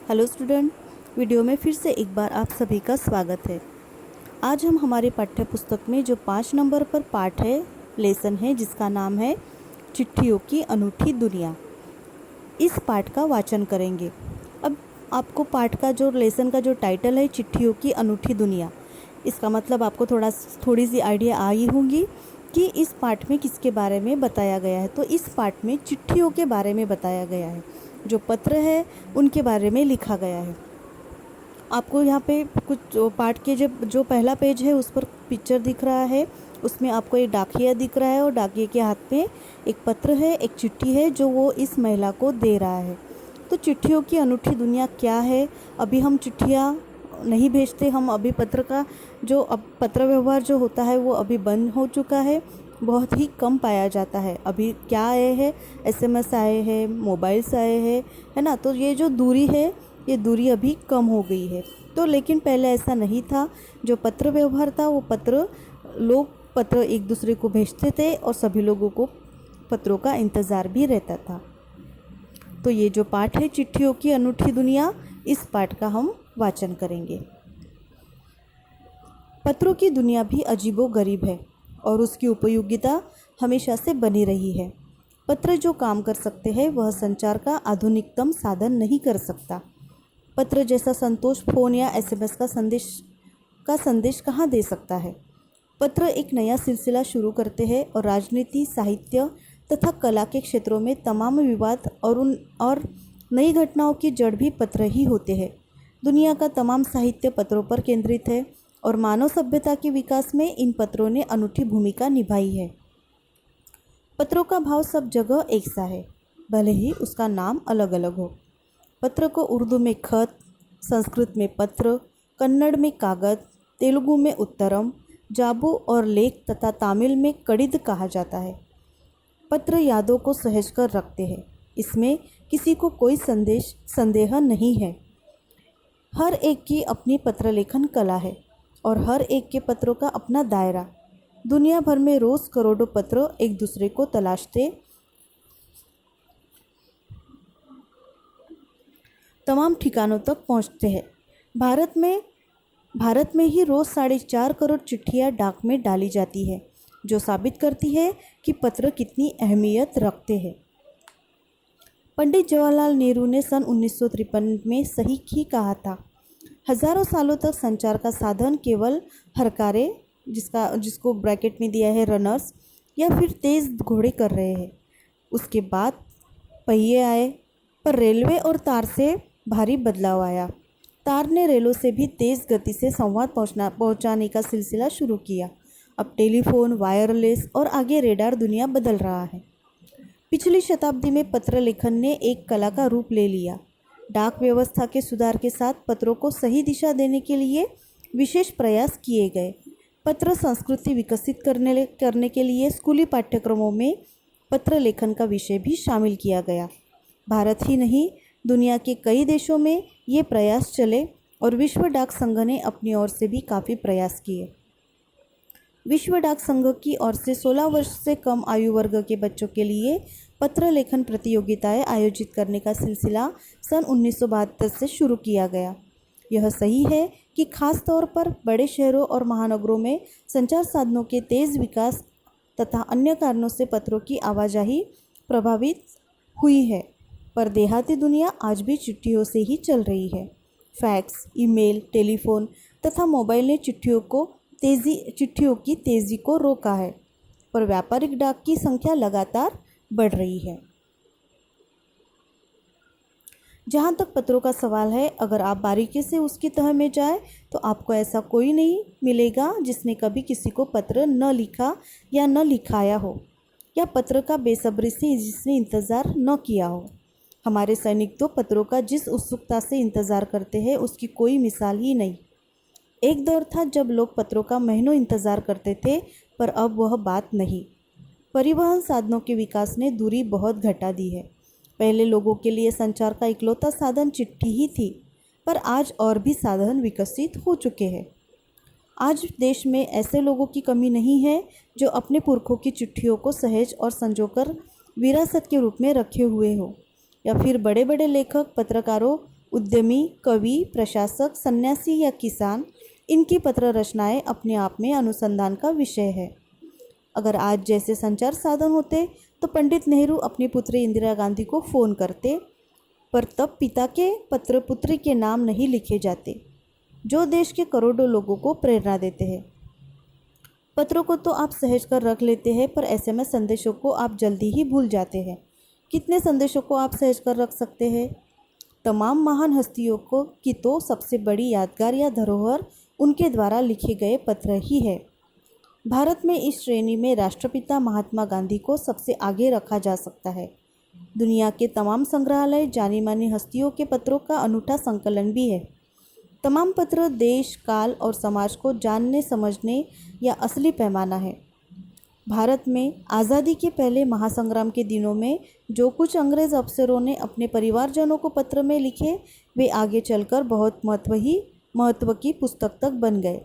Hello student, video में फिर से एक बार आप सभी का स्वागत है। आज हम हमारे पाठ्य पुस्तक में जो 5 नंबर पर पाठ है, लेसन है, जिसका नाम है चिट्ठियों की अनूठी दुनिया, इस पाठ का वाचन करेंगे। अब आपको पाठ का जो लेसन का जो टाइटल है चिट्ठियों की अनूठी दुनिया, इसका मतलब आपको थोड़ी सी आइडिया आई होंगी कि इस पाठ में किसके बारे में बताया गया है। तो इस पाठ में चिट्ठियों के बारे में बताया गया है, जो पत्र है उनके बारे में लिखा गया है। आपको यहाँ पे कुछ पाठ के जो पहला पेज है उस पर पिक्चर दिख रहा है, उसमें आपको एक डाकिया दिख रहा है और डाकिये के हाथ में एक पत्र है, एक चिट्ठी है जो वो इस महिला को दे रहा है। तो चिट्ठियों की अनूठी दुनिया क्या है? अभी हम चिट्ठियाँ नहीं भेजते, हम अभी पत्र का जो अब पत्र व्यवहार जो होता है वो अभी बंद हो चुका है, बहुत ही कम पाया जाता है। अभी क्या आए हैं, SMS आए हैं, मोबाइल्स आए हैं, है ना। तो ये जो दूरी है, ये दूरी अभी कम हो गई है। तो लेकिन पहले ऐसा नहीं था। जो पत्र व्यवहार था वो लोग पत्र एक दूसरे को भेजते थे और सभी लोगों को पत्रों का इंतज़ार भी रहता था। तो ये जो पाठ है चिट्ठियों की अनूठी दुनिया, इस पाठ का हम वाचन करेंगे। पत्रों की दुनिया भी अजीबोगरीब है और उसकी उपयोगिता हमेशा से बनी रही है। पत्र जो काम कर सकते हैं वह संचार का आधुनिकतम साधन नहीं कर सकता। पत्र जैसा संतोष फोन या SMS का संदेश कहाँ दे सकता है। पत्र एक नया सिलसिला शुरू करते हैं और राजनीति, साहित्य तथा कला के क्षेत्रों में तमाम विवाद और नई घटनाओं की जड़ भी पत्र ही होते हैं। दुनिया का तमाम साहित्य पत्रों पर केंद्रित है और मानव सभ्यता के विकास में इन पत्रों ने अनूठी भूमिका निभाई है। पत्रों का भाव सब जगह एक सा है, भले ही उसका नाम अलग अलग हो। पत्र को उर्दू में खत, संस्कृत में पत्र, कन्नड़ में कागज, तेलुगु में उत्तरम, जाबू और लेख तथा तमिल में कड़िद कहा जाता है। पत्र यादों को सहेज कर रखते हैं, इसमें किसी को कोई संदेह नहीं है। हर एक की अपनी पत्र लेखन कला है और हर एक के पत्रों का अपना दायरा। दुनिया भर में रोज़ करोड़ों पत्र एक दूसरे को तलाशते तमाम ठिकानों तक पहुंचते हैं। भारत में ही रोज़ 4.5 करोड़ चिट्ठियां डाक में डाली जाती है, जो साबित करती है कि पत्र कितनी अहमियत रखते हैं। पंडित जवाहरलाल नेहरू ने सन 1953 में सही ही कहा था, हजारों सालों तक संचार का साधन केवल हरकारे, जिसको ब्रैकेट में दिया है रनर्स, या फिर तेज़ घोड़े कर रहे हैं। उसके बाद पहिए आए, पर रेलवे और तार से भारी बदलाव आया। तार ने रेलों से भी तेज़ गति से संवाद पहुंचाने का सिलसिला शुरू किया। अब टेलीफोन, वायरलेस और आगे रेडार दुनिया बदल रहा है। पिछली शताब्दी में पत्र लेखन ने एक कला का रूप ले लिया। डाक व्यवस्था के सुधार के साथ पत्रों को सही दिशा देने के लिए विशेष प्रयास किए गए। पत्र संस्कृति विकसित करने के लिए स्कूली पाठ्यक्रमों में पत्र लेखन का विषय भी शामिल किया गया। भारत ही नहीं, दुनिया के कई देशों में ये प्रयास चले और विश्व डाक संघ ने अपनी ओर से भी काफ़ी प्रयास किए। विश्व डाक संघ की ओर से 16 वर्ष से कम आयु वर्ग के बच्चों के लिए पत्र लेखन प्रतियोगिताएं आयोजित करने का सिलसिला सन 1972 से शुरू किया गया। यह सही है कि खास तौर पर बड़े शहरों और महानगरों में संचार साधनों के तेज़ विकास तथा अन्य कारणों से पत्रों की आवाजाही प्रभावित हुई है, पर देहाती दुनिया आज भी चिट्ठियों से ही चल रही है। फैक्स, ईमेल, टेलीफोन तथा मोबाइल ने चिट्ठियों की तेज़ी को रोका है, पर व्यापारिक डाक की संख्या लगातार बढ़ रही है। जहाँ तक पत्रों का सवाल है, अगर आप बारीकी से उसकी तह में जाए तो आपको ऐसा कोई नहीं मिलेगा जिसने कभी किसी को पत्र न लिखा या न लिखाया हो, या पत्र का बेसब्री से जिसने इंतज़ार न किया हो। हमारे सैनिक तो पत्रों का जिस उत्सुकता से इंतज़ार करते हैं उसकी कोई मिसाल ही नहीं। एक दौर था जब लोग पत्रों का महीनों इंतज़ार करते थे, पर अब वह बात नहीं। परिवहन साधनों के विकास ने दूरी बहुत घटा दी है। पहले लोगों के लिए संचार का इकलौता साधन चिट्ठी ही थी, पर आज और भी साधन विकसित हो चुके हैं। आज देश में ऐसे लोगों की कमी नहीं है जो अपने पुरखों की चिट्ठियों को सहेज और संजोकर विरासत के रूप में रखे हुए हो, या फिर बड़े बड़े लेखक, पत्रकारों उद्यमी, कवि, प्रशासक, सन्यासी या किसान, इनकी पत्र रचनाएं अपने आप में अनुसंधान का विषय है। अगर आज जैसे संचार साधन होते तो पंडित नेहरू अपनी पुत्री इंदिरा गांधी को फ़ोन करते, पर तब पिता के पत्र पुत्री के नाम नहीं लिखे जाते, जो देश के करोड़ों लोगों को प्रेरणा देते हैं। पत्रों को तो आप सहज कर रख लेते हैं, पर एसएमएस संदेशों को आप जल्दी ही भूल जाते हैं। कितने संदेशों को आप सहज कर रख सकते हैं? तमाम महान हस्तियों को की तो सबसे बड़ी यादगार या धरोहर उनके द्वारा लिखे गए पत्र ही है। भारत में इस श्रेणी में राष्ट्रपिता महात्मा गांधी को सबसे आगे रखा जा सकता है। दुनिया के तमाम संग्रहालय जानी मानी हस्तियों के पत्रों का अनूठा संकलन भी है। तमाम पत्र देश, काल और समाज को जानने समझने या असली पैमाना है। भारत में आज़ादी के पहले महासंग्राम के दिनों में जो कुछ अंग्रेज़ अफसरों ने अपने परिवारजनों को पत्र में लिखे, वे आगे चलकर बहुत महत्व की पुस्तक तक बन गए।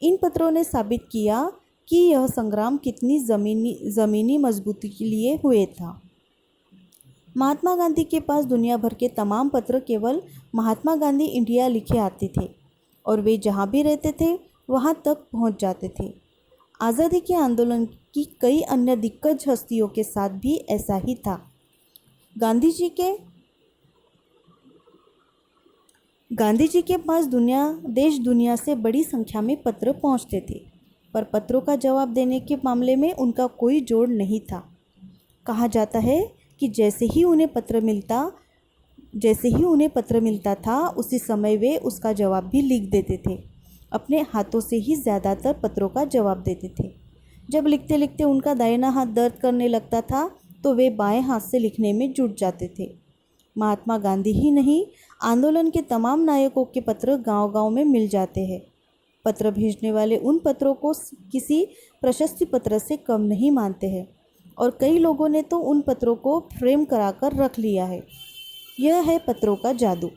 इन पत्रों ने साबित किया कि यह संग्राम कितनी ज़मीनी मजबूती के लिए हुए था। महात्मा गांधी के पास दुनिया भर के तमाम पत्र केवल महात्मा गांधी इंडिया लिखे आते थे और वे जहाँ भी रहते थे वहाँ तक पहुँच जाते थे। आज़ादी के आंदोलन की कई अन्य दिग्गज हस्तियों के साथ भी ऐसा ही था। गांधी जी के पास देश दुनिया से बड़ी संख्या में पत्र पहुँचते थे, पर पत्रों का जवाब देने के मामले में उनका कोई जोड़ नहीं था। कहा जाता है कि जैसे ही उन्हें पत्र मिलता था उसी समय वे उसका जवाब भी लिख देते थे। अपने हाथों से ही ज़्यादातर पत्रों का जवाब देते थे। जब लिखते लिखते उनका दाहिना हाथ दर्द करने लगता था तो वे बाएं हाथ से लिखने में जुट जाते थे। महात्मा गांधी ही नहीं, आंदोलन के तमाम नायकों के पत्र गांव-गांव में मिल जाते हैं। पत्र भेजने वाले उन पत्रों को किसी प्रशस्ति पत्र से कम नहीं मानते हैं और कई लोगों ने तो उन पत्रों को फ्रेम कराकर रख लिया है। यह है पत्रों का जादू।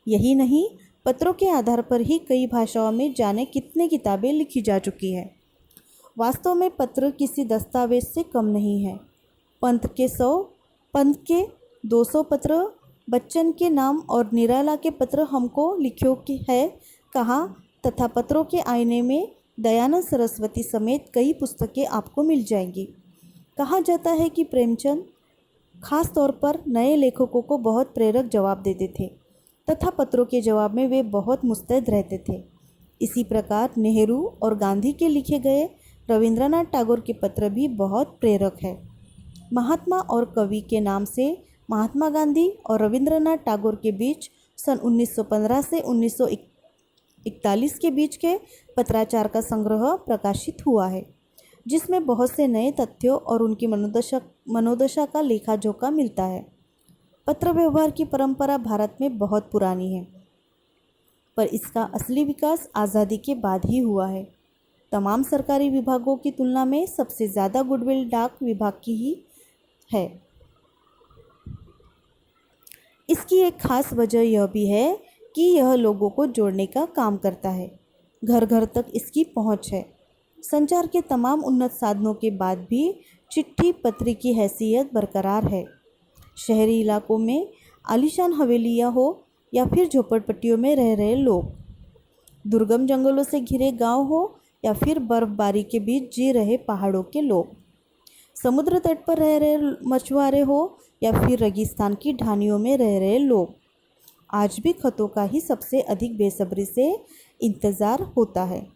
यही नहीं, पत्रों के आधार पर ही कई भाषाओं में जाने कितने किताबें लिखी जा चुकी हैं। वास्तव में पत्र किसी दस्तावेज से कम नहीं है। पंत के 200 पत्र, बच्चन के नाम और निराला के पत्र हमको लिखो की है कहा तथा पत्रों के आईने में दयानंद सरस्वती समेत कई पुस्तकें आपको मिल जाएंगी। कहा जाता है कि प्रेमचंद खास तौर पर नए लेखकों को बहुत प्रेरक जवाब देते थे तथा पत्रों के जवाब में वे बहुत मुस्तैद रहते थे। इसी प्रकार नेहरू और गांधी के लिखे गए रविंद्रनाथ टैगोर के पत्र भी बहुत प्रेरक है। महात्मा और कवि के नाम से महात्मा गांधी और रविंद्रनाथ टैगोर के बीच सन 1915 से 1941 के बीच के पत्राचार का संग्रह प्रकाशित हुआ है, जिसमें बहुत से नए तथ्यों और उनकी मनोदशा का लेखा जोखा मिलता है। पत्र व्यवहार की परंपरा भारत में बहुत पुरानी है, पर इसका असली विकास आज़ादी के बाद ही हुआ है। तमाम सरकारी विभागों की तुलना में सबसे ज़्यादा गुडविल डाक विभाग की ही है। इसकी एक खास वजह यह भी है कि यह लोगों को जोड़ने का काम करता है। घर घर तक इसकी पहुंच है। संचार के तमाम उन्नत साधनों के बाद भी चिट्ठी पत्री की हैसियत बरकरार है। शहरी इलाकों में आलीशान हवेलियाँ हो या फिर झोपड़पट्टियों में रह रहे लोग, दुर्गम जंगलों से घिरे गांव हो या फिर बर्फबारी के बीच जी रहे पहाड़ों के लोग, समुद्र तट पर रह रहे मछुआरे हो या फिर रेगिस्तान की ढानियों में रह रहे लोग, आज भी खतों का ही सबसे अधिक बेसब्री से इंतज़ार होता है।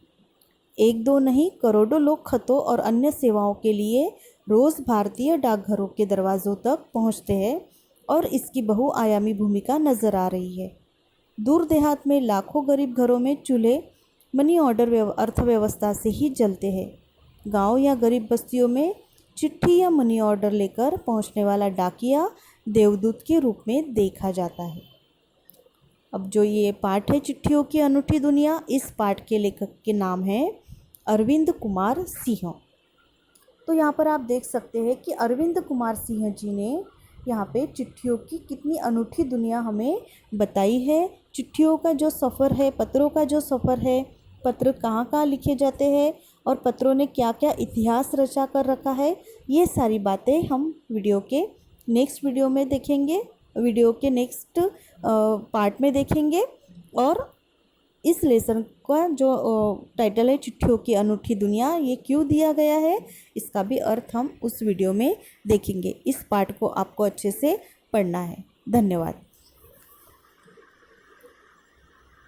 एक दो नहीं, करोड़ों लोग खतों और अन्य सेवाओं के लिए रोज़ भारतीय डाकघरों के दरवाज़ों तक पहुंचते हैं और इसकी बहुआयामी भूमिका नज़र आ रही है। दूर देहात में लाखों गरीब घरों में चूल्हे मनी ऑर्डर अर्थव्यवस्था से ही जलते हैं। गांव या गरीब बस्तियों में चिट्ठी या मनी ऑर्डर लेकर पहुंचने वाला डाकिया देवदूत के रूप में देखा जाता है। अब जो ये पाठ है चिट्ठियों की अनूठी दुनिया, इस पाठ के लेखक के नाम है अरविंद कुमार सिंह। तो यहाँ पर आप देख सकते हैं कि अरविंद कुमार सिंह जी ने यहाँ पे चिट्ठियों की कितनी अनूठी दुनिया हमें बताई है। चिट्ठियों का जो सफ़र है, पत्रों का जो सफ़र है, पत्र कहाँ कहाँ लिखे जाते हैं और पत्रों ने क्या क्या इतिहास रचा कर रखा है, ये सारी बातें हम वीडियो के नेक्स्ट वीडियो में देखेंगे। वीडियो के नेक्स्ट पार्ट में देखेंगे। और इस लेसन का जो टाइटल है चिट्ठियों की अनूठी दुनिया, ये क्यों दिया गया है, इसका भी अर्थ हम उस वीडियो में देखेंगे। इस पार्ट को आपको अच्छे से पढ़ना है। धन्यवाद।